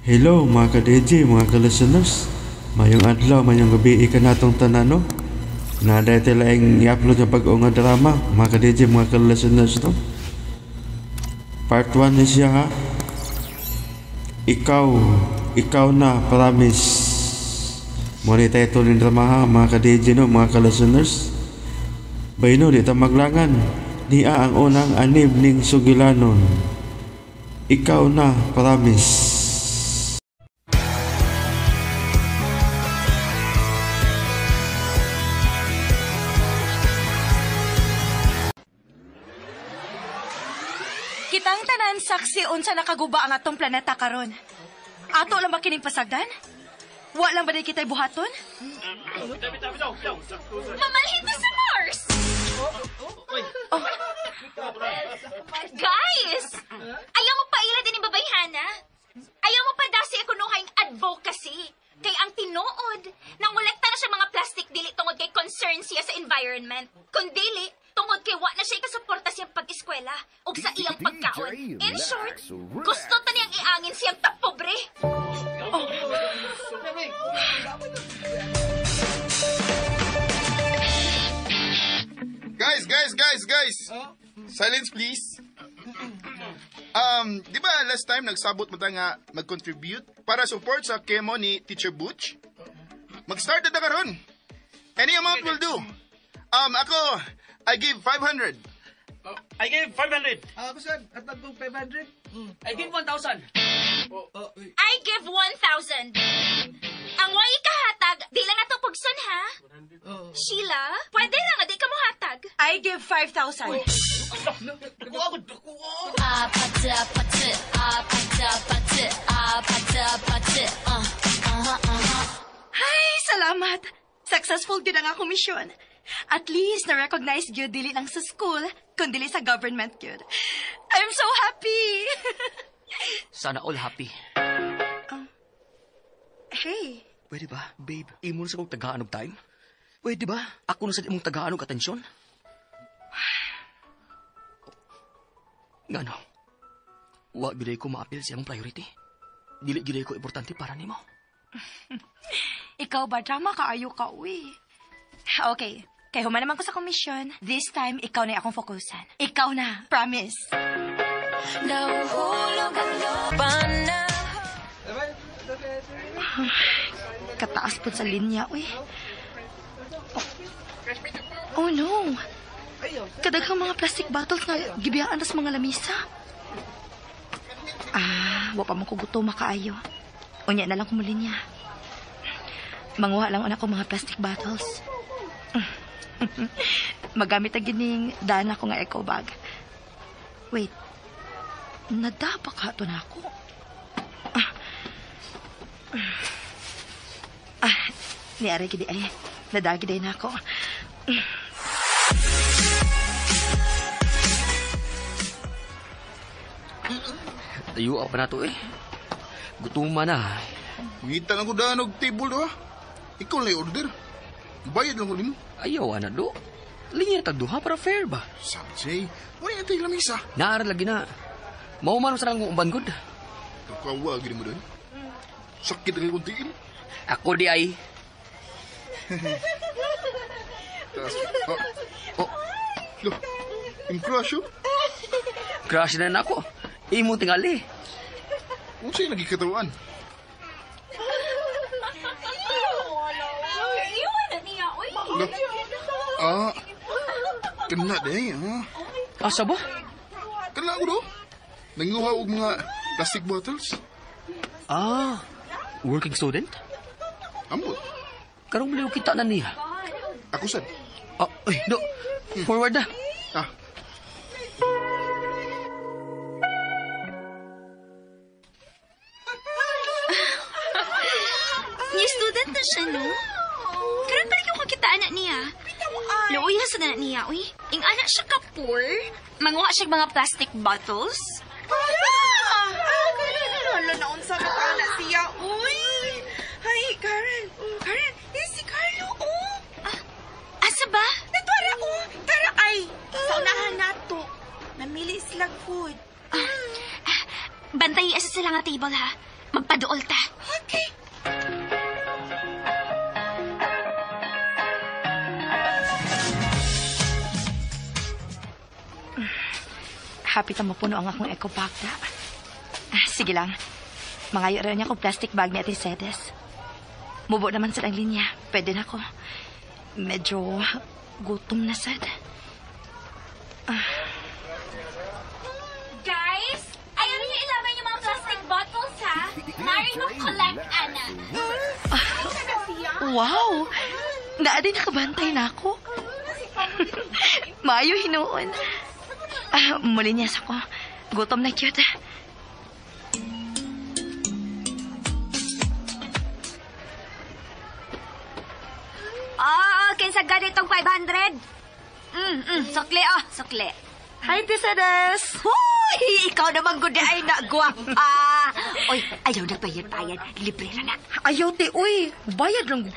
Hello mga ka-DJ, mga ka-listeners. Mayong adlaw, mayong gabi ka natong tanano. Naday tila ang i-upload ng pag-o nga drama, mga ka-DJ, mga ka-listeners no. Part 1 ni siya ha. Ikaw na, promise. Muna title ng drama ha, mga ka-DJ no, mga ka-listeners. Bayno, di ta maglangan. Niya ang unang anib ning sugilanon. Ikaw na, promise. Kitang tanan saksi unsa nakaguba ang atong planeta karon. Ato lang ba kining pasagdan? Wa lang ba di kita'y buhaton? Mamalhin na sa Mars! Oh. Guys! Ayaw mo pa ila din yung babayhana? Ayaw mo pa dasi kunuhang advocacy? Kay ang tinuod, nangolekta na siya mga plastic dili tungod kay concern siya sa environment. Kung dili, tungod kay wa na siya ikasuporta siyang pag-eskwela o sa iyang pagkaon. In short, gusto ta niyang iangin siyang tapobre. Oh. Guys! Silence, please. Di ba last time nagsabot mo nga mag-contribute para support sa kemo ni Teacher Butch? Mag-start na karon. Any amount will do. Ako, I give 500. I give 500. Ako saan? At nagtong 500? I give 1,000. I give 1,000. Ang way kahatag, di lang ato pugson ha? Sheila, pwede lang nga di ka mo hatag. I give 5,000. Ay, salamat. Successful gyud ang akong mission. At least na-recognize gyud dili lang sa school, kundi sa government gyud. I'm so happy. Sana all happy. Hey. Pwede ba, babe? Imo na sa kong tagaan og time? Pwede ba? Ako na sa imong tagaan og atensyon? Ngano? Wa giday ko ma-appeal sa imong priority. Dili giday ko importante para nimo. Ikaw ba drama kaayo ka, uy? Okay. Kaya human naman ko sa komisyon. This time, ikaw na akong fokusan. Ikaw na. Promise. Nahuhulog ang lupa na. Kataas po sa linya, uy. Oh no. Kadaghang mga plastic bottles nga gibiyaan sa mga lamisa. Wa pa man ko gutom makaayo. Unya na lang ko linya. Manguha lang ako mga plastic bottles. Magamit ang gining dana ko nga eco bag. Wait. Nadapa ka ito na ako. Niari gidi ay. Nadagi day na ako. Tayo pa na to eh. Gutuman na. Ngita lang ko daan og table do ha. Ikaw lang order. Bayad lang ko nimo. Ayaw na do. Linya tagduha para fair ba? Sabi siya, wala yung tayo lamisa. Naara lagi na. Mauman sa lang umban good. Kawa, gini mo doon. Sakit ang kuntiin. Ako di ay. Loh, yung crush yun? Crush na ako. Imo tingali. Kung sa'yo lagi katawan? Iwan na niya, uy. Kena day, ha? Asa ba? Kena ako do. Nanguha og mga plastic bottles. Working student? Ambot. Karong baliw kita na niya. Ako sad. Ay, do. Forward na. Niya student na siya, no? Karon pa rin yung kakitaan na niya. Luuya sa na niya, uy. Ing anak siya ka-poor. Manguha siya mga plastic bottles. Hala na unsa ka anak siya, uy. Hay, Karen. Karen, si Carlo, oh. Asa ba? Natwara, oh. Tara, ay. Sa unahan nato. Namili silang food. Bantayi asa sila nga table, ha? Magpaduol ta. Okay. Happy ta mapuno ang akong eco bag da. Sige lang. Mangayo rin niya kong plastic bag ni Ate Cedes. Mubo naman sa lang linya. Pwede na ko. Medyo gutom na sad. Guys, ayaw niyo ilaban yung mga plastic bottles, ha? Mari mo collect, Ana. Wow! Naadi nakabantay na ako. Maayo hinuon. Muli niya sa ko. Gutom na cute. Kinsa ganitong 500? Sukli, sukli. Hi, Ate Cedes! Hoy, ikaw naman gudi ay nagwapa. Oy, ayaw na bayad. Libre na na. Ayaw, te, uy. Bayad lang.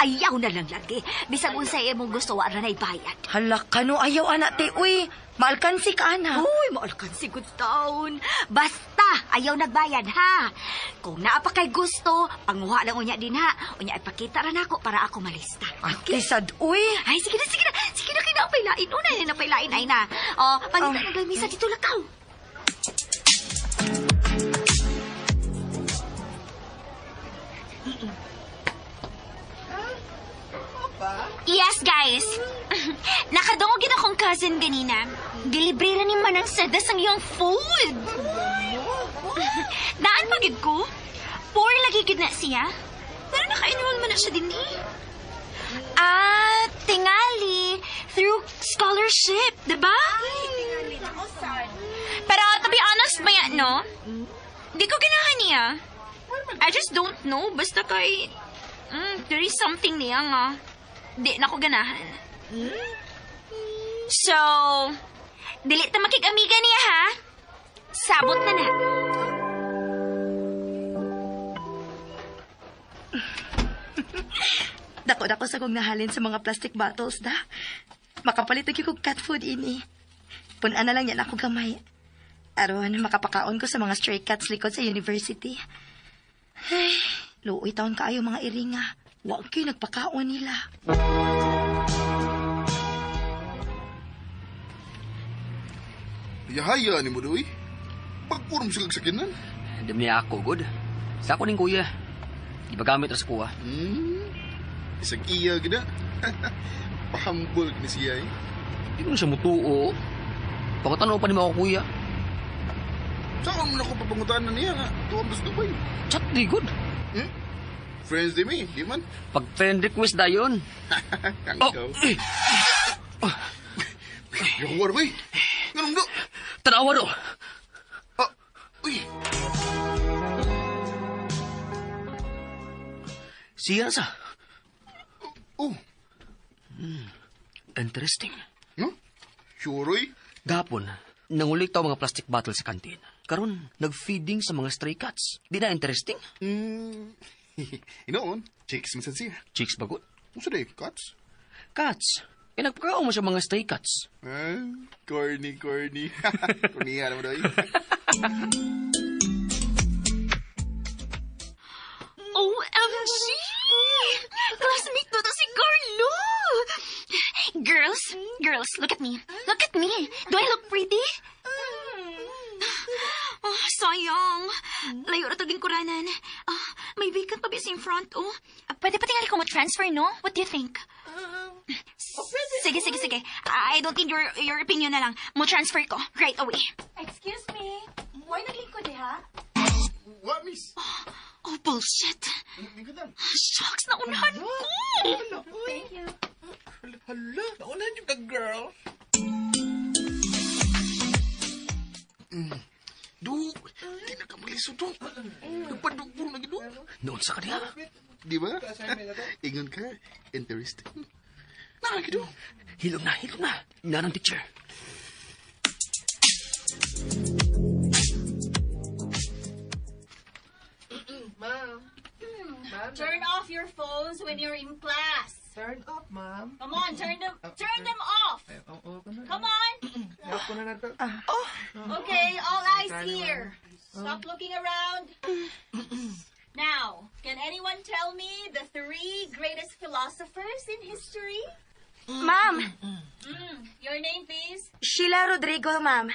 Ayaw na lang lagi. Bisag unsay imong gusto, wala na ibayad. Hala ka no, ayaw, anak, te, uy. Maalkansi ka, ana. Uy, maalkan si good town. Basta, ayaw nagbayad, ha? Kung naa pa kay gusto, panguha lang unya din, ha? Unya, ipakita rin ako para ako malista. Ate sad, uy. Ay, sige na, kinapailain. Una, napailain, ay na. Pangita na gawin misa dito lakaw. Yes, guys. Nakadungogin akong cousin ganina. Dilibre na ni Manang Cedes ang iyong food. Daan pagid ko. Poor lagi gid na siya. Pero naka-enroll man na siya din eh. Tingali. Through scholarship, diba? Pero to be honest ba yan, no? Di ko ganahan niya. I just don't know. Basta kay... there is something niya nga. Di na ko ganahan. So, dili ta makig-amiga niya, ha? Sabot na na. Dako-dako sa kong nahalin sa mga plastic bottles, da. Makapalit yung kong cat food ini. Punan na lang yan ako gamay. Aron, makapakaon ko sa mga stray cats likod sa university. Ay, luoy taon kaayo mga iringa. Huwag kayo nagpakaon nila. Yahaya ni mo doy. Pagpurom sila sakinan. Demi ako, good. Sa ako ning kuya. Ibagamit ra sa kuha. Isang iya gina. Pahambol ni siya eh. Di mo siya mutuo. Pagkatanaw pa ni mo ako, kuya. Saan mo na ko papangutan na niya nga? Tuwang gusto ba yun? Chat di, good. Friends di mi, di man? Pag friend request na yun. Kang ikaw. Yung war ba eh? Ganun do? Tanawa do. Uy. Siya sa. Oh. Interesting. No? Sure eh? Gapon, nangulik taw mga plastic bottle sa kantin. Karon, nag-feeding sa mga stray cats. Di na interesting? Inoon, chicks man siya. Chicks bagot. Musa day, cats? Cats. Eh, nagpakaw mo siya mga stray cats. Corny. Corny mo doy. OMG! Classmate mo to si Carlo! Girls, look at me. Look at me. Do I look pretty? Oh, sayang. Layo na taging kuranan. May vacant pa in front, oh. Pwede pa tingali ko mo-transfer, no? What do you think? Sige. I don't need your opinion na lang. Mo-transfer ko right away. Excuse me. Why naglingkod ha? What, miss? Oh, bullshit. Shucks, naunahan ko. Thank you. Hala, naunahan yung ka-girl. Do, di na ka maliso do. Nagpadugpong na gido. Noon sa kanila. Di ba? Ingon ka, interesting. Nakagido. Hilom na. Nanang teacher. Ma'am. Turn off your phones when you're in class. Turn off, ma'am. Come on, turn them off. Come on. Off ko na na to. Okay, all eyes here. Stop looking around. Now, can anyone tell me the 3 greatest philosophers in history? Ma'am, Your name, please. Sheila Rodrigo, ma'am.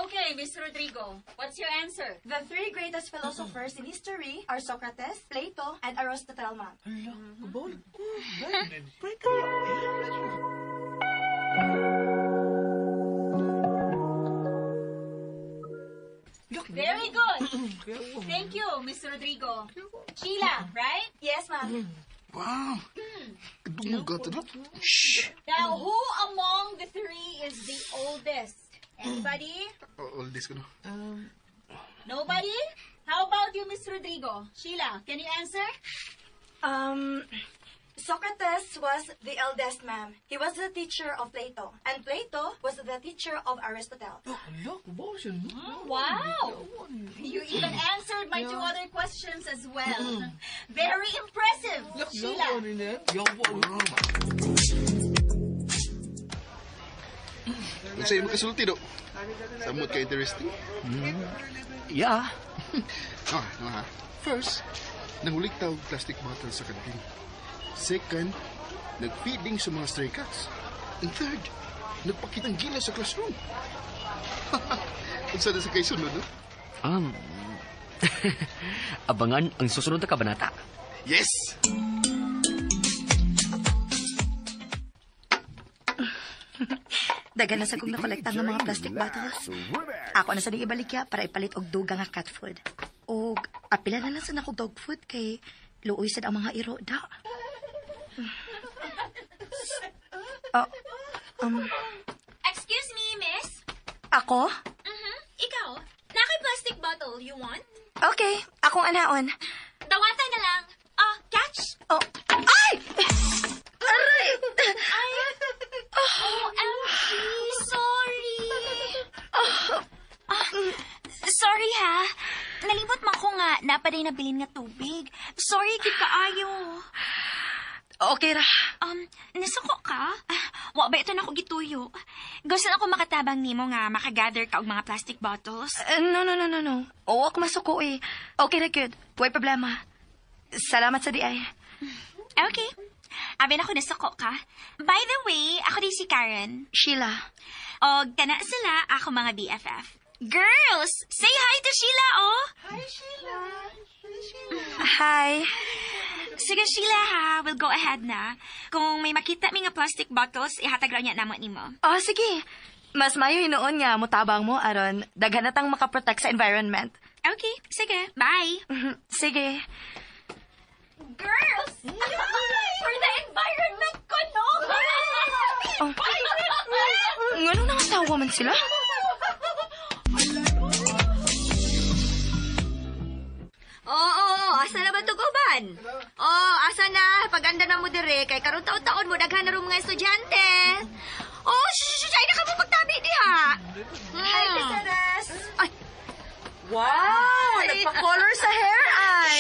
Okay, Miss Rodrigo. What's your answer? The 3 greatest philosophers in history are Socrates, Plato, and Aristotle, ma'am. Very good. Thank you, Miss Rodrigo. Sheila, right? Yes, ma'am. Wow. Kadungog ka to, no? Shh. Now, who among the 3 is the oldest? Anybody? All this ko, no? Nobody? How about you, Miss Rodrigo? Sheila, can you answer? Socrates was the eldest, ma'am. He was the teacher of Plato. And Plato was the teacher of Aristotle. Wow! You even answered my 2 other questions as well. Very impressive, Sheila. Ang sa'yo mo kasulti, do? Samot ka interesting? Yeah. Ha. First, nahulik tawag plastic bottle sa kantin. Second, nag-feeding sa mga stray cats. And third, nagpakitang gila sa classroom. Kung saan na sa kayo sunod, no? Abangan ang susunod na kabanata. Yes! Dagan na sa kong nakolektan ng mga plastic bottles. Ako na sa nang ibalikya para ipalit og dugang nga cat food. Og apila na lang sa nakong dog food kay luoy sad ang mga iro da. Excuse me, miss? Ako? Ikaw? Nakay plastic bottle, you want? Okay, akong anaon. Dawatan na lang. Catch? Oh. Ay! Aray! Ay! OMG! Sorry! Sorry ha. Nalimot man ko nga napaday na bilin nga tubig. Sorry, gid kaayo. Okay ra. Nasuko ka? Wa ba ito na ako gituyo? Gusto na ako makatabang nimo nga makagather ka og mga plastic bottles. No. Oo, ako masuko eh. Okay na, good. Huwag problema. Salamat sa di ay. Okay. Abi na ako nasuko ka. By the way, ako din si Karen. Sheila. Og kana sila ako mga BFF. Girls, say hi to Sheila, oh. Hi. Sige, Sheila, ha. We'll go ahead na. Kung may makita mi nga plastic bottles, ihatag raw niya namo nimo. Oh, sige. Mas mayo hinoon nga mutabang mo aron daghan natang makaprotect sa environment. Okay, sige. Bye. Sige. Girls! For the environment ko, no? Oh. Ngano nang asawa man sila? Asa na ba ito, Kuban? Asa na? Paganda na mo dire, kay karong taon-taon mo, daghan na rin mga estudyante. Ay na ka mo pagtabi diha. Hi, Pisaras. Ay, Wow! Nagpa-color sa hair ay.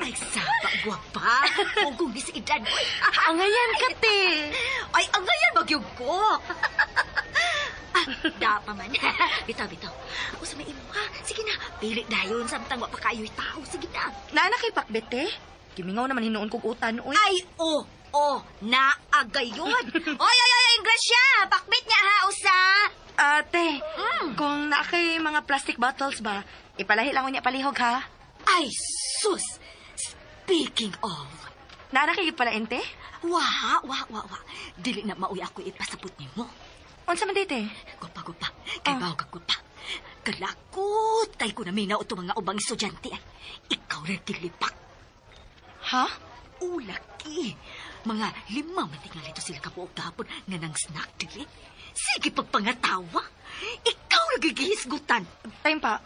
ay, saba, guwapa. Ugong di sa edad mo. Angayan ka, te. Ay, angayan, magyog ko. Dapa man. Bitaw. Ako sa may imo, ha? Sige na, pilit na yun. Samtang wapa kayo'y tao. Sige na. Nana kay Pakbet, te. Kimingaw naman hinuon kong utan, oy. Ay, naagayon. Oy, Gracia, pakbit niya ha, usa. Ate, kung na kay mga plastic bottles ba, ipalahi lang ko niya palihog, ha? Ay, sus. Speaking of, Nana kay palain, te? wa. Dili na mauwi ako ipasapot ni mo. Unsa man dite? Gupa. Kay bawo ka gupa. Kalakot, tay ko na minaw ito mga ubang estudyante. Ikaw rin tilipak. Ha? Ulaki. Mga 5 matingal ito sila kapuog gapon nga nang snack dili. Sige pagpangatawa. Ikaw nagigihisgutan. Time pa.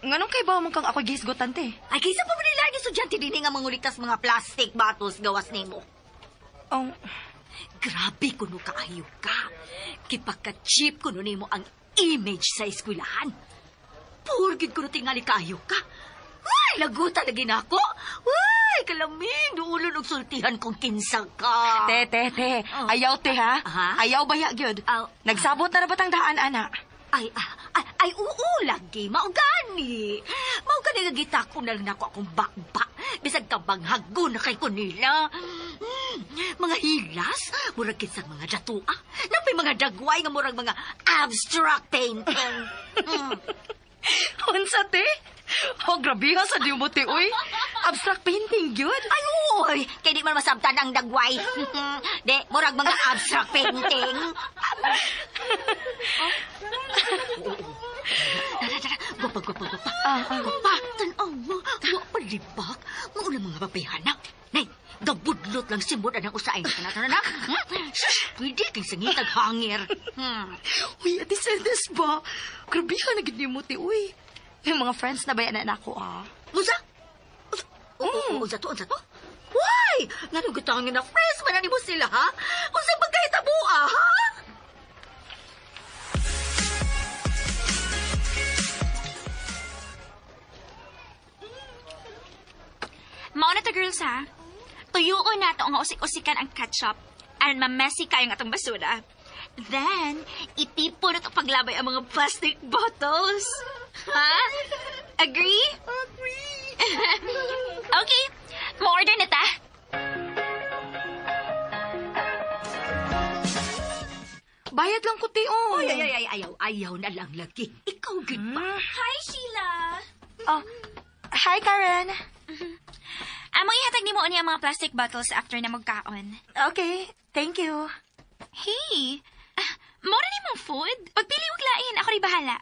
Nganong kay bawo mo kang ako gisgutan, te? Ay, kaysa pa manila ni estudyante din nga manguliktas mga plastic bottles gawas nimo. Oh, Grabe kuno kaayo ka. Kipaka-cheap kuno nimo ang image sa eskwelahan. Purgid kuno tingali kaayo ka. Ay, lagutan lagi na ako. Ay, kalamig. Duulon og sultihan kung kinsa ka. Te. Ayaw, te, ha? Ha? Ayaw baya, gyud. Aw. Nagsabot na batang daan, ana. Ay, oo, lagi. Maugani. Maugani nga gitako na lang ako akong bakba. Bisag kabanghago na kay kunila. Mga hilas, murag kinsang mga datua. Napay mga dagway nga murag mga abstract painting. Unsa, te? Oh, grabe nga sa di mo, te, uy. Abstract painting, gyud. Ay, uy, kaya di man masabtan ang dagway. De, murag mga abstract painting. Tara, gwapa. Gwapa, tanaw mo. Wa palibak. Mauna mga babayhana. Nay, gabudlot lang simod ang usain ka na. Pwede kang sangitag hangir. Uy, ati Sendes ba? Grabe ka na gini mo, te, uy. Yung mga friends na bayanan ako, ah. Usa? Usa to? Why? Nanugutangin na friends, manani mo sila, ha? Usa pagkahitabo, ha? Mao na to, girls, ha? Tuyuon na to nga usik-usikan ang ketchup aron ma-messy kayo ng atong basura. Then, itipo na to paglabay ang mga plastic bottles. Ha? Agree? Agree. Okay. Ma-order na ta. Bayad lang ko, te, oh. Ay, ayaw na lang lagi. Ikaw, good ba? Hi, Sheila. Oh, hi, Karen. Among ihatag ni mo ang mga plastic bottles after na magkaon. Okay, thank you. Hey, mora ni mong food? Pagpili og lain, ako rin bahala.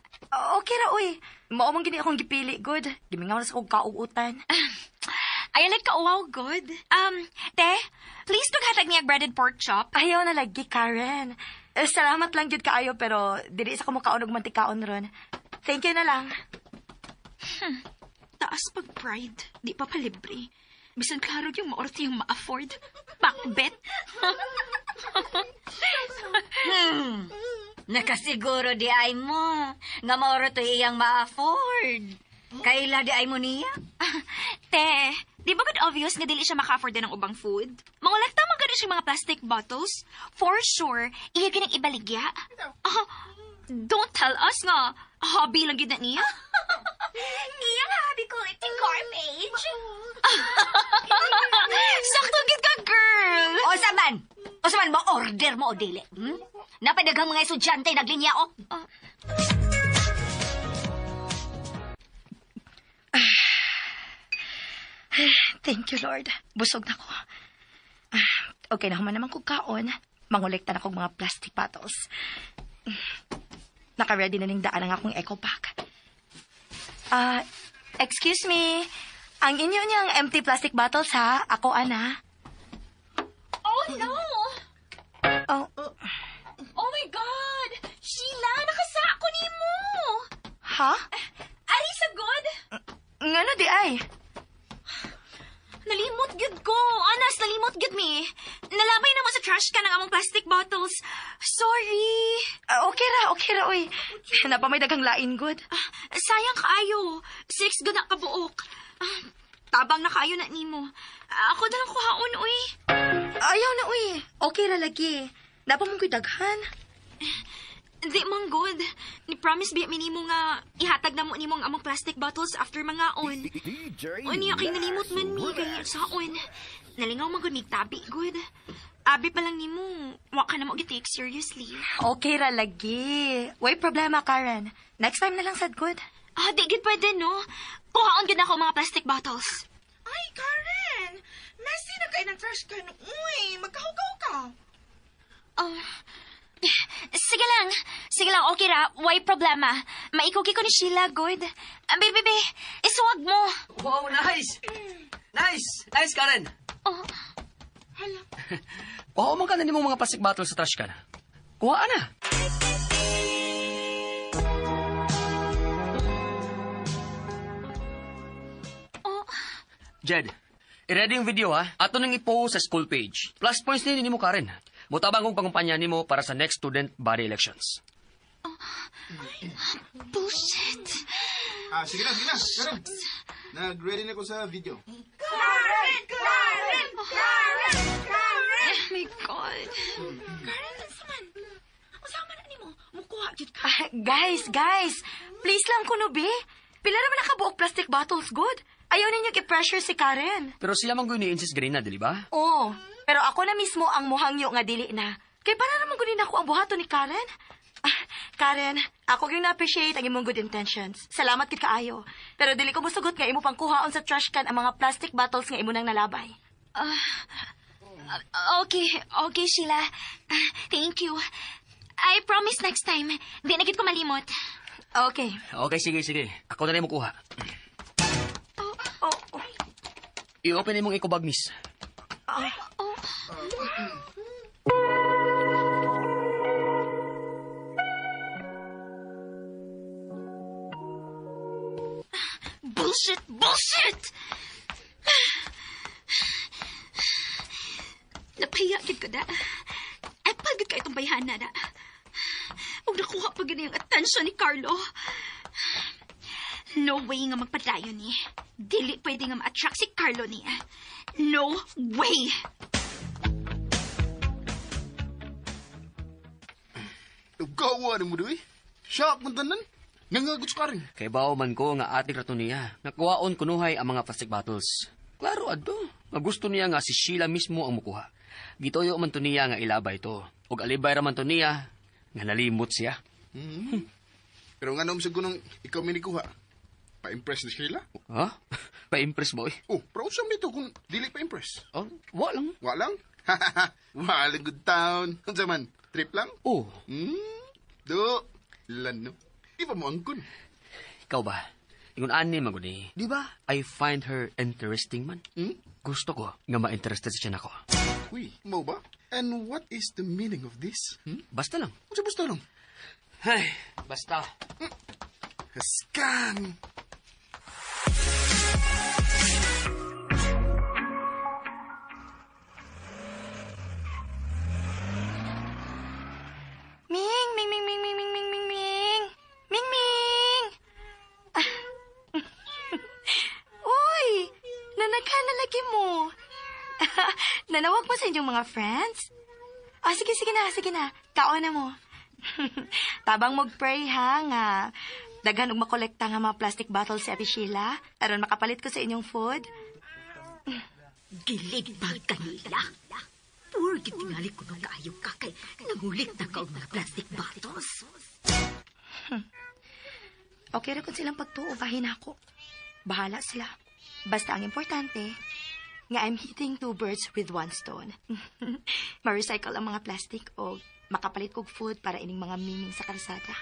Okay ra, uy. Mao man gini akong gipili, good. Gimingaw na sa kong kauutan. Ay, like ka, wow, good. Te, please hatag niya breaded pork chop. Ayaw na lagi, Karen. Salamat lang jud kaayo, pero dili sa kumakaon og mantikaon ron. Thank you na lang. Taas pag pride, di pa palibre. Bisan klaro yung maorti yung ma-afford. Bakbet. Nakasiguro di ay mo. Nga mauro to iyang ma-afford. Kaila di ay mo niya? Te, di ba good obvious nga dili siya maka-afford din ng ubang food? Mangulekta man gani siya mga plastic bottles. For sure, iya ginang ibaligya. Don't tell us nga. Hobby lang yun na niya. Iyang hobby ko ito garbage. Sakto gid ka, girl. O saman, mo order mo o dili. Napadaghang mga estudyante naglinya o. Thank you, Lord. Busog na ko. Okay na human naman kong kaon. Mangolekta na kong mga plastic bottles. Naka-ready na ning daan ang akong eco pack. Excuse me. Ang inyo niyang empty plastic bottles, ha? Ako, Ana. Oh, no. Oh, Oh my God. Sheila, nakasako ni mo. ha? Ari sa God. Ngano di ay? Nalimot gud ko. Anas, nalimot gud mi. Nalabay na mo sa trash can ng among plastic bottles. Sorry. Okay ra, uy. Napamay daghang lain, good. Sayang kaayo. 6 gud na kabuok. Tabang na kaayo na nimo. Ako na lang kuhaon, uy. Ayaw na, uy. Okay ra lagi. Napamong ko'y daghan. Di man good. Ni promise biya minimo nga ihatag na mo nimo ang among plastic bottles after mga on. O niya kay nalimot man mi kay saon. Nalingaw man gud tabi good. Abi pa lang nimo, wa ka na mo gi-take seriously. Okay ra lagi. Way problema, Karen. Next time na lang sad, good. Di gid pwede no. Kuhaon gid ako mga plastic bottles. Ay, Karen. Messy na kayo ng trash can. Uy, magkahugaw ka. Sige lang, okay ra. Why problema? Maikuki ko ni Sheila, good. Baby, isuwag mo. Wow, nice! Nice, Karen! Oh, Hala. Kuha man ka na nimong mga plastic bottle sa trash can. Kuha na! Jed, i-ready yung video ha. Ato nang i-post sa school page. Plus points din mo, Karen. Mutabang kong pangumpanya nimo para sa next student body elections. bullshit. Sige na. Karen, nag-ready na ko sa video. Karen! My God. Karen, saman. Usama na ni mo. Mukuha, jud ka. Guys. Please lang kuno, be. Pila naman nakabuok plastic bottles, good? Ayaw ninyo i-pressure si Karen. Pero sila man ni-insist ganina, dili ba? Oo. Pero ako na mismo ang muhangyo nga dili na. Kay para naman gunin ako ang buhato ni Karen. Karen, ako yung na-appreciate ang imong good intentions. Salamat kit kaayo. Pero dili ko musugot nga imo pang kuhaon sa trash can ang mga plastic bottles nga imo nang nalabay. Okay, Sheila. Thank you. I promise next time. Di na gid ko malimot. Okay. Okay, sige. Ako na rin mo kuha. I-open mong ikubag, miss. Bullshit! Napahiya gid ko da. Ay, pagod ka itong bayhana na. Huwag nakuha pa gina yung atensyon ni Carlo. No way nga magpadayon ni. Dili pwede nga ma-attract si Carlo niya. No way! Gawa ni mo doy. Shock mo tanan. Nangagot ka rin. Kay bao man ko nga ating rato niya. Nakuhaon kunuhay ang mga plastic bottles. Klaro, adto. Nga gusto niya nga si Sheila mismo ang mukuha. Gitoyo man to niya nga ilabay to. Og alibay raman to niya nga nalimot siya. Pero nga naman sa gunong ikaw minikuha. Pa-impress ni Sheila? Ha? Pa-impress boy? Oh, proud sa nito kung dili pa-impress. Oh, wa lang. Wa lang? Walang good town. Ano man? Trip lang? Oh. Do. Lano. Di ba mo angkon? Ikaw ba? Ingon ani maguni. Di ba? I find her interesting man. Gusto ko nga ma-interested siya nako. Uy, mo ba? And what is the meaning of this? Basta lang. Basta lang. Ay, basta. Scam! Ming! Uy! Nanaghan na lagi mo. Nanawag mo sa inyong mga friends? Sige na. Kaon na mo. Tabang mag-pray ha nga. Daghan og makolekta nga mga plastic bottles si Ate Sheila aron makapalit ko sa inyong food. Gilig ba kanila? Puro gitingali ko nung kaayog ka kay nagulit na ka og mga plastic bottles. Okay ra kung silang pagtuubahin ako. Bahala sila. Basta ang importante, nga I'm hitting 2 birds with 1 stone. Ma-recycle ang mga plastic o makapalit kog food para ining mga miming sa kalsada.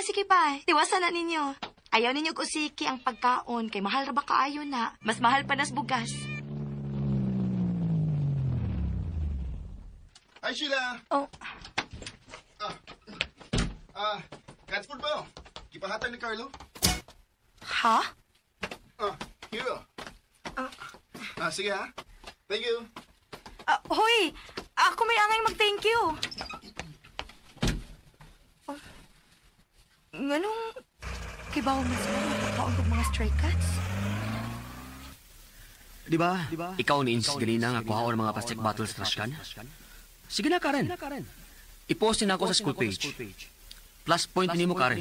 Sige pa. Tiwasan na ninyo. Ayaw ninyo usiki ang pagkaon kay mahal ra ba kaayo na. Mas mahal pa nas bugas. Hi, Sheila. Oh. Cat food ba? Kipahatag ni Carlo? Ha? Here. Sige ha. Thank you. Hoy! Ako may angay mag-thank you. Nganong kibaw mo sila magpakaon kong mga stray cats? Di ba? Ikaw ni-insist ganina nga kuhaon ng mga plastic bottles trash can? Sige na, Karen. I-post na ako sa school page. Plus point ni mo, Karen.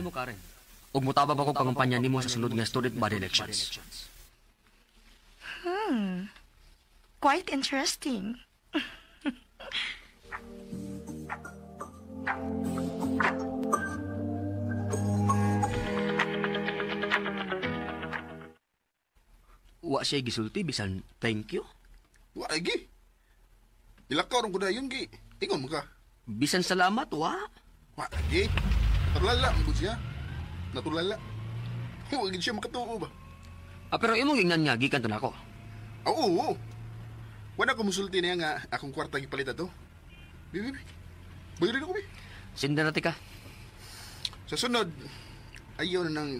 Ug mutabang ako pangumpanya nimo sa sunod nga student body elections. Quite interesting. Wa siya gisulti bisan thank you. Wa lagi. Ilakaw ron ko na yun, Gi. Ingon mo ka. Bisan salamat, wa. Wa lagi. Natulala mo siya. Natulala. Huwag siya makatuo ba? Pero imong ingnan nga gikan to nako. Oo. Wala ko musulti niya nga akong kwarta gipalit ato. Bibi. Bayarin ako, bi. Sindarati ka. Sa sunod, ayaw na ng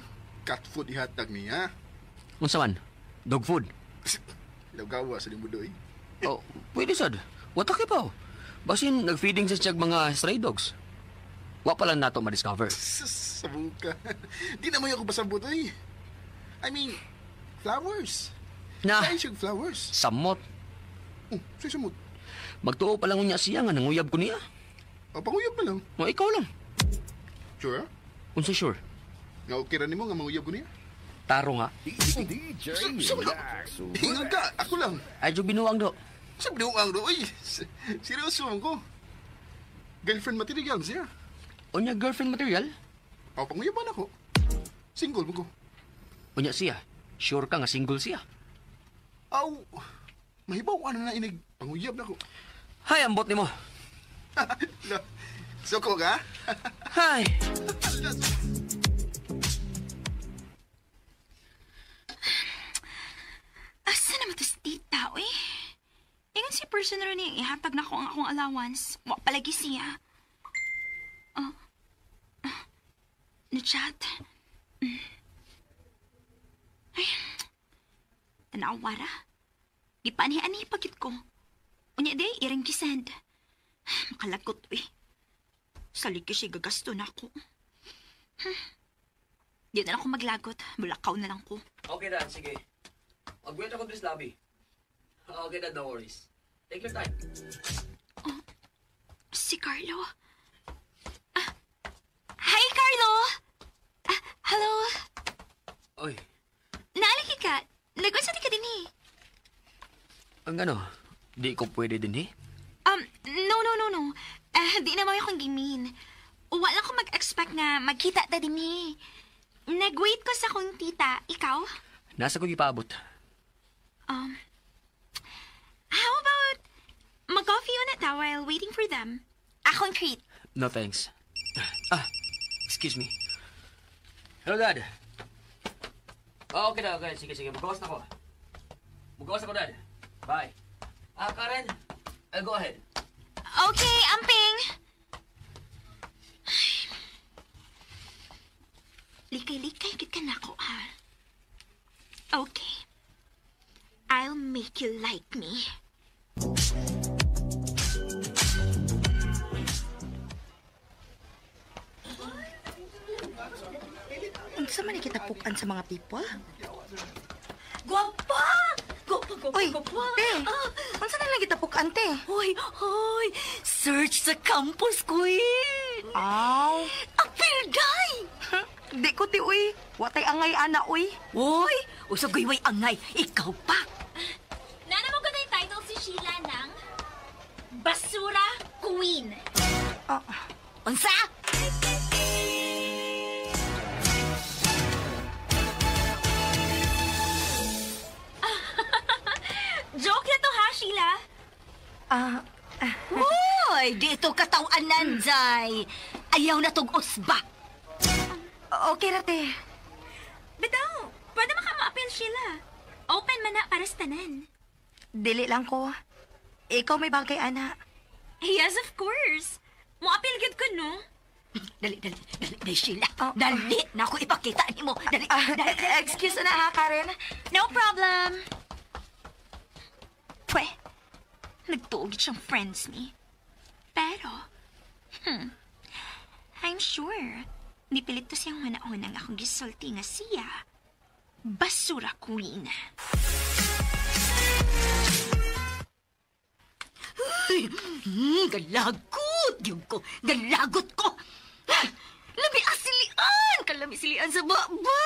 cat food ihatag niya. Unsa man? Dog food. Lagawa sa limudo eh. Oh, pwede sad. Wata ka pa. Basin nagfeeding sa siyag mga stray dogs. Wa pa lang nato ma-discover. Sabuka. Di naman ako pasabot eh. I mean, flowers. Na, Kain siyang flowers. samot. Say samot. Magtuo pa lang niya siya nga nanguyab ko niya. Panguyab na lang. O, ikaw lang. Sure? Unsa sure? Nga okay ra nimo nga manguyab ko niya? Taro nga. Hingan ka, ako lang. Ay, jug binuang do. Sa binuang do, uy. Seryoso man ko. Girlfriend material siya. Unya girlfriend material? Panguyaban ako. Single mo ko. Unya siya. Sure ka nga single siya. Aw, mahibaw ano na inig. Panguyab na ko. Hay, ambot nimo. Soko ka? Hay. Asa naman to si tita, uy? Ingon si person rin yung ihatag na ko ang akong allowance. Wa palagi siya. Na-chat. Ay, tanawara. Gipani-ani pagit ko. Unya day, iring kisend. Makalagot, uy. Salig ko siya gagasto na ako. Di na lang ako maglagot. Bulakaw na lang ko. Okay, Dad. Sige. Mag-wait ako this lobby. Okay, Dad. No worries. Take your time. Si Carlo. Hi, Carlo! Hello? Oy, Naalaki ka. Nagwasa di ka din eh. ang ano? Di ko pwede din eh. No. Di naman akong gimin. Wala ko mag-expect na magkita ta din eh. Nag-wait ko sa akong tita. Ikaw? Nasa ko ipaabot. How about mag-coffee on it while waiting for them? Akong treat. No thanks. Excuse me. Hello, Dad. Okay, Dad. Okay, sige. Magawas na ko. Dad. Bye. Karen, I'll go ahead. Okay, amping. Likay-likay gid ka na ako, ha? Okay. I'll make you like me. Unsa man ni kita pukan sa mga people? Gwapa! Oy, te. Unsa na lang kita pukan, te? Hoy! Search sa campus, queen! Aw. Apil, guy! Di ko ti, uy. Watay angay ana, uy. Hoy! Usag way angay, ikaw pa! Nana mo ko na yung title si Sheila ng Basura Queen. Unsa? Joke na to ha, Sheila? Hoy! Dito katawan Zay! Ayaw na tong usba! Okay ra, te. Bitaw, pwede maka ma-appeal, Sheila. Open man na para sa tanan. Dili lang ko. Ikaw may bagay, ana. Yes, of course. Mo-appeal gid ko, no? Dali, Sheila. Dali na ako ipakita ni mo. Dali. Excuse na ha, Karen. No problem. Pwe, nagtuog siyang friends ni. Pero, I'm sure, nipilit to siyang manaon ang akong gisulti nga siya. Basura Queen. Galagot! Yung ko, galagot ko! Labi asilian! Kalami silian sa baba!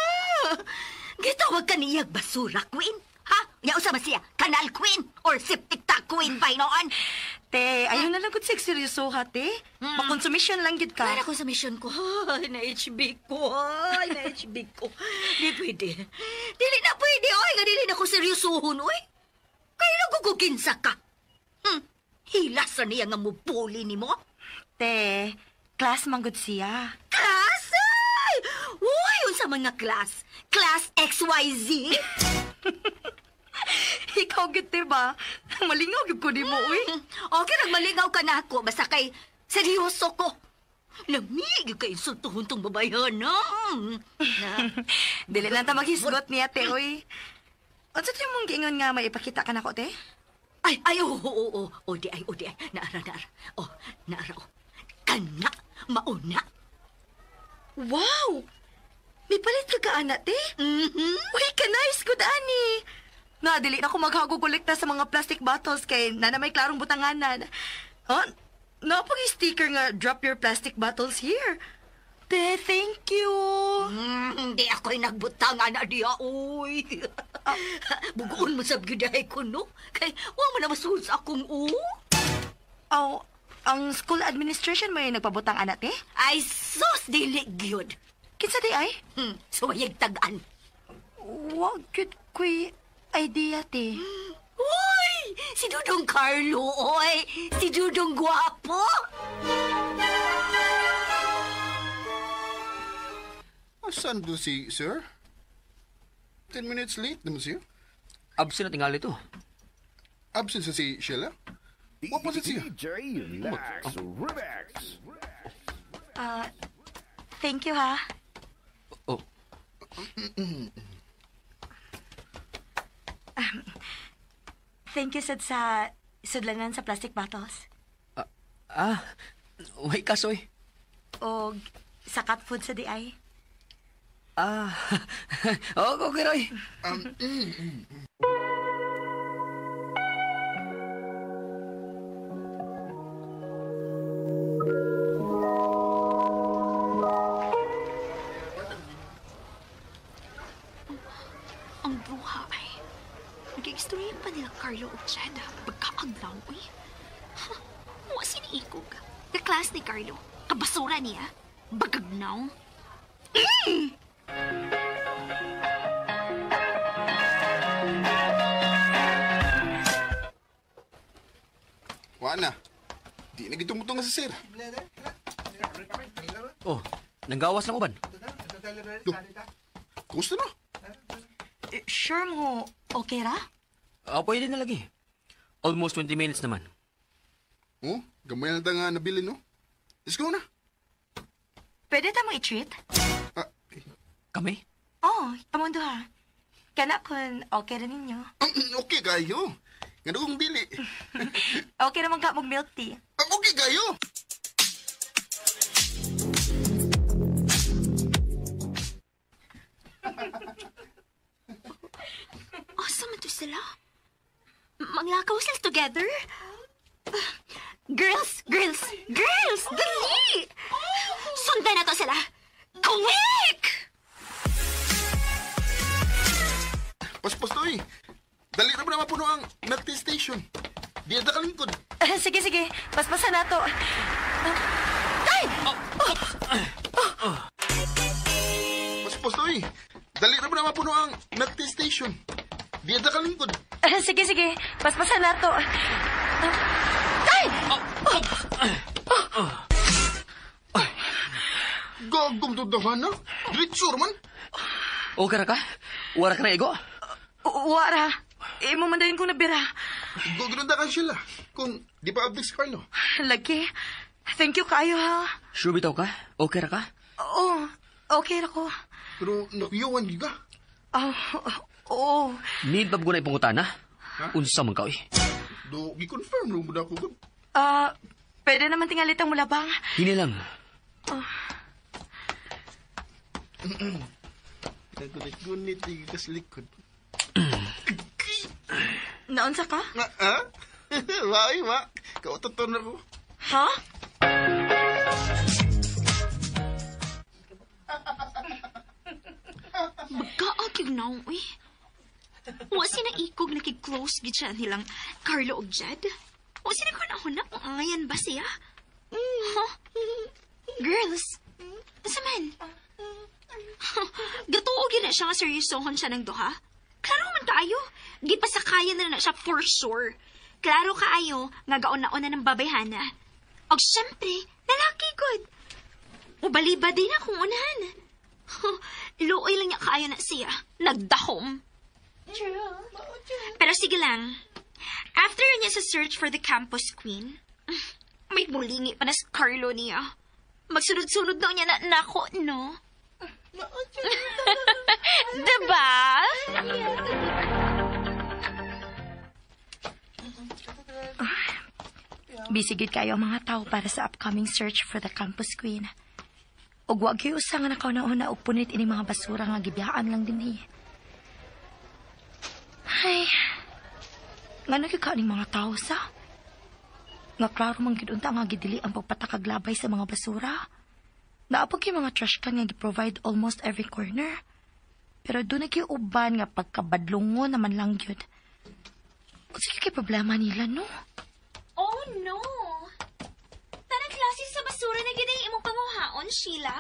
Gitawag ka niyag basura queen? Ha? Nga usama siya, kanal queen? Or septic tank queen ba noon? Te, ayaw na lang sa seryoso ha, te. Makonsumisyon lang gid ka. Para ko sa mission ko. Ay, na-HB ko. Di pwede. Dili na pwede, oy. Nga dili na ko seryosohon, oy. Kaya naguguginsa ka. Hilas na niya nga mupuli ni mo. Te, class manggod siya. Class? Ay! Uy, unsa mga class? Class XYZ? Ikaw gid, te ba? Malingaw gid ko di mo, uy. Okay, nagmalingaw ka na ako. Basta kay seryoso ko. Lamig kay insultuhon tong babayan, na. Dili lang ta maghisgot niya, te, uy. Unsa tayo mong giingon nga may ipakita ka na ko, te? Ay, oo. O, di ay. Naara. O, naara, o. Kana, mauna. Wow! May palit ka ka, ana, te? Uy, ka nice ko, Dani. Na, dili na ako maghagog-kolekta sa mga plastic bottles kay na may klarong butanganan. Napag-sticker nga, drop your plastic bottles here. Te, thank you. Hindi ako'y nagbutang ana diya, uy. Bugoon mo sa gidahay ko, no? Kay, huwag mo na masuhod sa akong Ang school administration may nagpabutang anak, te? Ay, sus, dili gyud. Kinsa di ay? Sumayag tagaan. Wag yun ko'y idea, te. Uy! Si Dudong Carlo, oy! Si Dudong Guwapo! Asan do si sir? 10 minutes late naman siya. Absent na tingali to. Absent sa si Sheila? What was it siya? Thank you, ha? Oh, Thank you, sad sa sudlanan sa plastic bottles. way kasoy. O sa cat food sa di ay. Okay, Roy. Ang bruha ay, nag-istorya pa nila Carlo o Chad, pagkaaglaw eh. Huwag siniikog. Kaklas ni Carlo, kabasura niya, bagagnaw. Wa na. Di na gitumutungan sa sir. Oh, nanggawas ng uban. Gusto na. Sure mo, okay ra? Pwede na lagi. Almost 20 minutes naman. Oh, gamay na nga nabili, no? Let's go na. Pwede ta mo i-treat? Kami? Tamundo ha. Kana kun okay ra ninyo. Okay kayo. Nga doong dili. Okay naman ka mong milk tea. Okay kayo. Asa man to sila? Manglakaw sila together? Girls! Dali! Sundan na to sila! Quick! Pas to eh. Dali na ba na mapuno ang milk tea station? Di na kalingkod. Sige. Paspasan na to. Ay! Pas to eh. Dali na ba na mapuno ang milk tea station? Di na kalingkod. Sige. Paspasan na to. Ay! Gagom to dahan na. Diretsyo man. Okay ra ka? Wara ka na ego? Wara. Mo mandayon kong nabira. Gagawin ka sila. Kung di pa abdig si Carlo. Lagi. Thank you kayo, ha? Sure bitaw ka? Okay ra ka? Oo. Okay ra ko. Pero nakiyuan ka. Oo. Need ba na ipungutana? Unsa man ka, Do, i-confirm mo na ako. Pwede naman tingalit ang mulabang. Hini lang. Nagunit-gunit, ikas likod. Naunsa ka? Wa. Kautoton ako. Ha? Magkaagig na eh. Wa sina ikog nakig-close gid siya nilang Carlo og Jed. Wa sina kunahuna kung angayan ba siya? Girls, asa man? Gatuo gid na siya nga seryosohon siya ng duha. Klaro man tayo. Gipasakayan na siya for sure. Klaro kaayo nga gaon-na ng babayhana. Og syempre, lalaki good. Ubaliba din akong unahan. Luoy lang niya kaayo na siya. Nagdahom. Pero sige lang. After niya sa search for the campus queen, may bulingi pa na si Carlo niya. Magsunod-sunod daw niya na nako, no? Diba? Busy gid kayo ang mga tao para sa upcoming search for the campus queen. Og wag kayo usa nga nakauna-una og punit ini mga basura nga gibiyaan lang din eh. Ay, Nga nagkakaning mga tao sa? Nga klaro mang gidunta nga gidili ang pagpatakaglabay sa mga basura. Naapag yung mga trash can nga gi-provide almost every corner. Pero doon nag-iuban nga pagkabadlungo naman lang yun. Sige kay problema nila, no? Oh, no. Tanang klase sa basura na gid ang imong panguhaon, Sheila.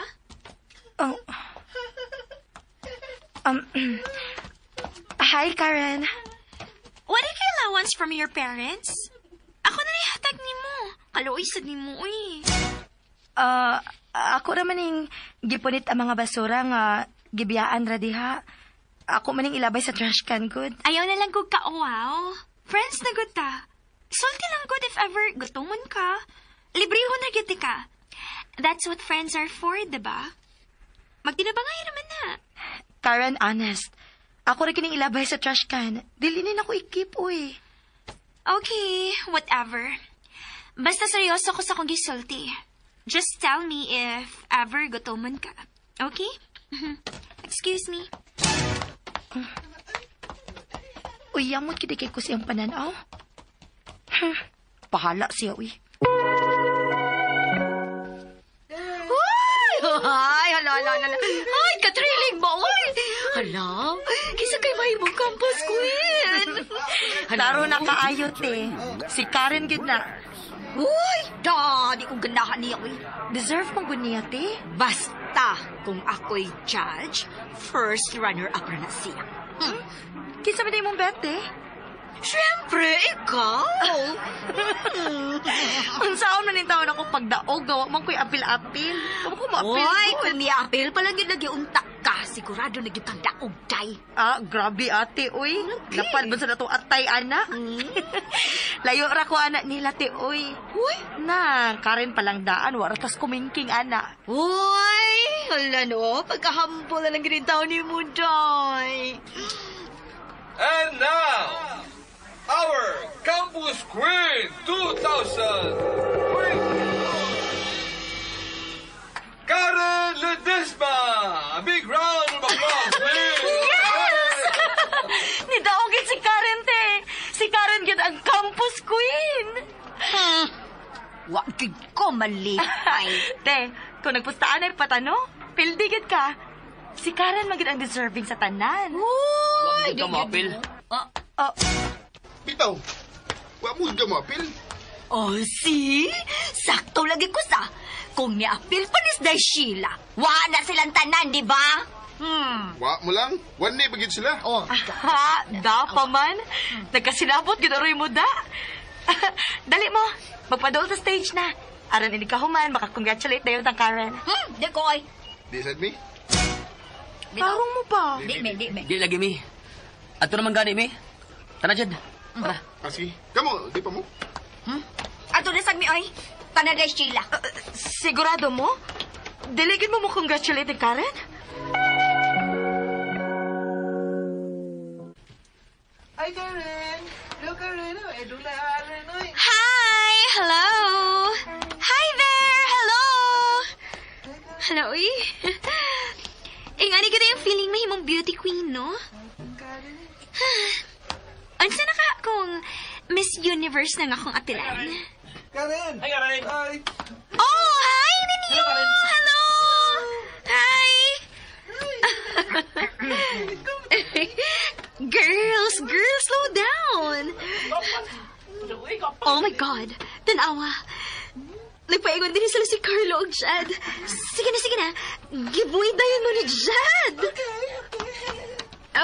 Hi, Karen. What if allowance from your parents? Ako na nihatag ni mo. Kaluoy sad ni mo, eh. Ako naman yung gipunit ang mga basura nga gibiyaan ra diha. Ako man yung ilabay sa trash can, good. Ayaw na lang kong ka-wow. Friends na good ta. Sulti lang good if ever gutumon ka. Librehon na giti ka. That's what friends are for, diba? Magtinabangay naman na. Karen, honest. Ako rin kining ilabay sa trash can. Dilinin ako ikip, uy. Okay, whatever. Basta seryoso ko sa kong gisulti. Just tell me if ever gutumon ka. Okay? Excuse me. Uy, yamot kidikit ko siyang pananaw. Pahala siya, uy. Ay, hala. Ay, katriling ba, uy? Hala, kisa kay mahimong campus queen. Laro na kaayot, eh. Si Karen gid na. Uy, di ko ganahan niya, uy. Deserve mong guniya, te. Basta, kung ako'y judge, first runner-up na siya. Kinsa ba mong bet, eh? Siyempre, ikaw. Ang saan man yung taon ako pagdaog, gawa man ko'y apil-apil. Huwag ko ma-apil. Uy, kung ni-apil palang yun nag-iunta ka, sigurado nag-itang daog, day. Grabe ate, uy. Napad ba sa nato atay, ana? Layo ra ko, anak nila, te, uy. Uy, na, Karen palang daan, waratas kumingking, ana. uy, hala no, pagkahambol na lang ginitaw ni mo, day. And now, our Campus Queen 2000! Karen Ledesma! A big round of applause, please! Yes! Nidaogin si Karen, te. Si Karen gid ang campus queen. Wag ko malipay. Te, kung nagpustaan ay patano, pildigid ka. Si Karen magid ang deserving sa tanan. Uy, Huwag ka mapil. Bitaw, wa mo ka mapil. Oh, see? Sakto lagi ko sa. Kung ni-apil pa ni Day Sheila, na silang tanan, di ba? Wa mo lang, one day bagid sila. Oh, Ha, da pa man. Nagkasinabot gidaroy mo da. Dali mo, magpadol sa stage na. Aron ini ka human, maka-congratulate dayon tang Karen. di ko ay. Di sad mi? Tarong mo pa. Di me. Di lagi, mi. Ato naman gani, mi. Tara, Jed. Tara. Kasi, kamo, di pa mo? Ato na sagmi, oy. Tanan Day Sheila. Sigurado mo? Diligid mo congratulate ni Karen? Hi, Karen! Hello, Karen! Hi! Hello! Hi there! Hello! Hello, uy. Ingani kita yung feeling mahimong beauty queen, no? Ansa na ka kung Miss Universe na nga akong apilan? Karen! Hi, Karen! Hi! Oh, hi, Ninyo! Hello! Hi! Girls, slow down! Oh my God! Tanawa! Nagpaingon din sila si Carlo o Jed. Sige na. Giveaway dayon mo ni Jed!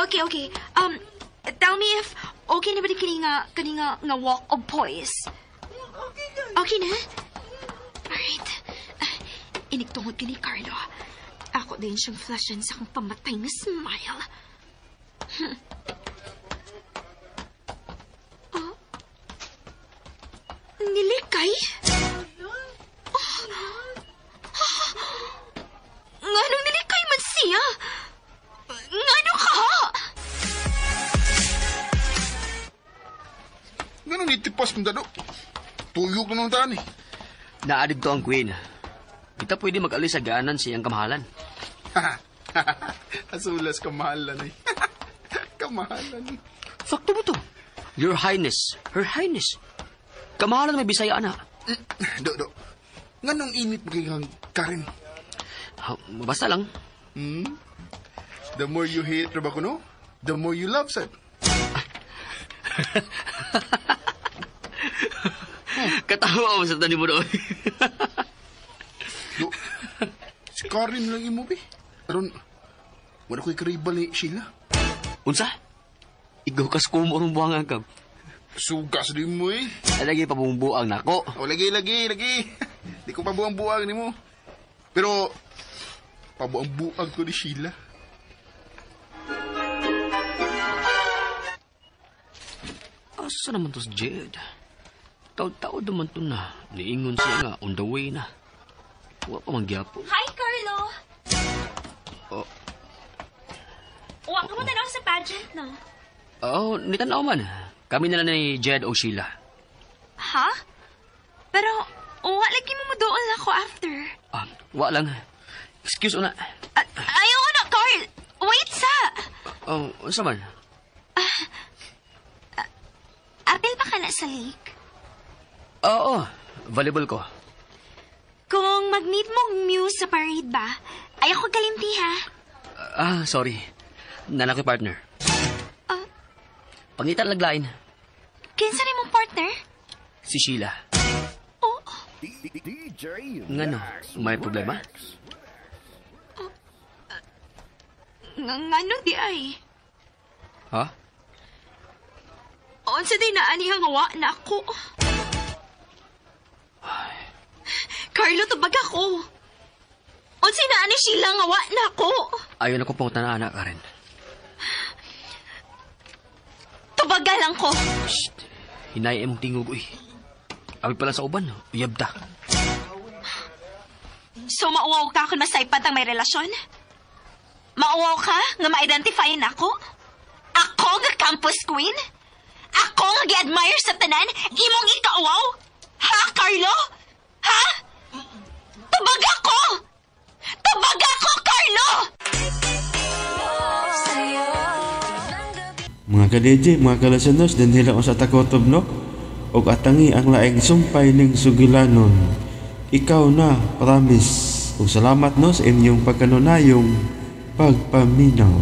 Okay. Tell me if okay na ba kani nga walk of poise? Okay na? Alright. Inigtungod ka ni Carlo. Ako din siyang flashan sa akong pamatay na smile. Oh? Nilikay? Nganong nilikay man siya? Ngano ka? Ganun itipas mo dado. Tuyok na nung taan eh. Naadig to ang queen. Kita pwede mag-alis sa gaanan siyang kamahalan. Asulas kamahalan eh. Kamahalan. Sakto mo to. Your Highness. Her Highness. Kamahalan na may Bisaya, ana. Do. Nganong init mo kay Karen? Basta lang. The more you hate Rabakuno, the more you love it. Katawa mo sa tani mo doon. Do, si Karen lang imo, be. Aron, wala ko'y karibal ni Sheila. Unsa? Ikaw kas kumurong buhang agam. Sugas din mo eh. Lagi pa bumbuang nako. O, lagi. Di ko pabuang-buang ni mo. Pero, pabuang-buang ko ni Sheila. Asa naman to si Jed? Taod-taod naman to na. Niingon siya nga, on the way na. Huwag pa manggiapo. Hi, Carlo! Oh. Uwa ka mo na sa pageant, no? Oo, nitanaw man. Kami na lang ni Jed o Sheila. Ha? Pero, uwa lagi mo doon ako after. Wa lang. Excuse una. Ayaw na, Carl! Wait sa! Unsa man? Apil pa ka na sa lake? Oo, volleyball ko. Kung mag-meet mong muse sa parade ba, ayaw ko galimpi, ha? Sorry. Nanaki partner. Pangitan laglain. Kinsa rin mong partner? Si Sheila. Oh. Ngano? May problema? Ngano di ay? Ha? Unsa day na anihang awa na ako? Carlo, tubag ako. Unsa na ani Sheila nga awa na ako? Ayaw na ko pong tanaan, Karen. Tubaga lang ko. Shh. Hinay mong tingog, uy. Abi pala sa uban, uyab ta. So, mauwaw ka kung masaypad ang may relasyon? Mauwaw ka nga ma-identify na ako? Ako nga campus queen? Ako nga gi-admire sa tanan? Imong ikauwaw? Ha, Carlo? Ha? Tubag ako! Tubag ako, Carlo! Mga ka-DJ, mga ka-listeners, din hila ko sa takotob, no? Og atangi ang laing sumpay ning sugilanon. Ikaw na, promise. Ug salamat no sa inyong pagkanunayong pagpaminaw.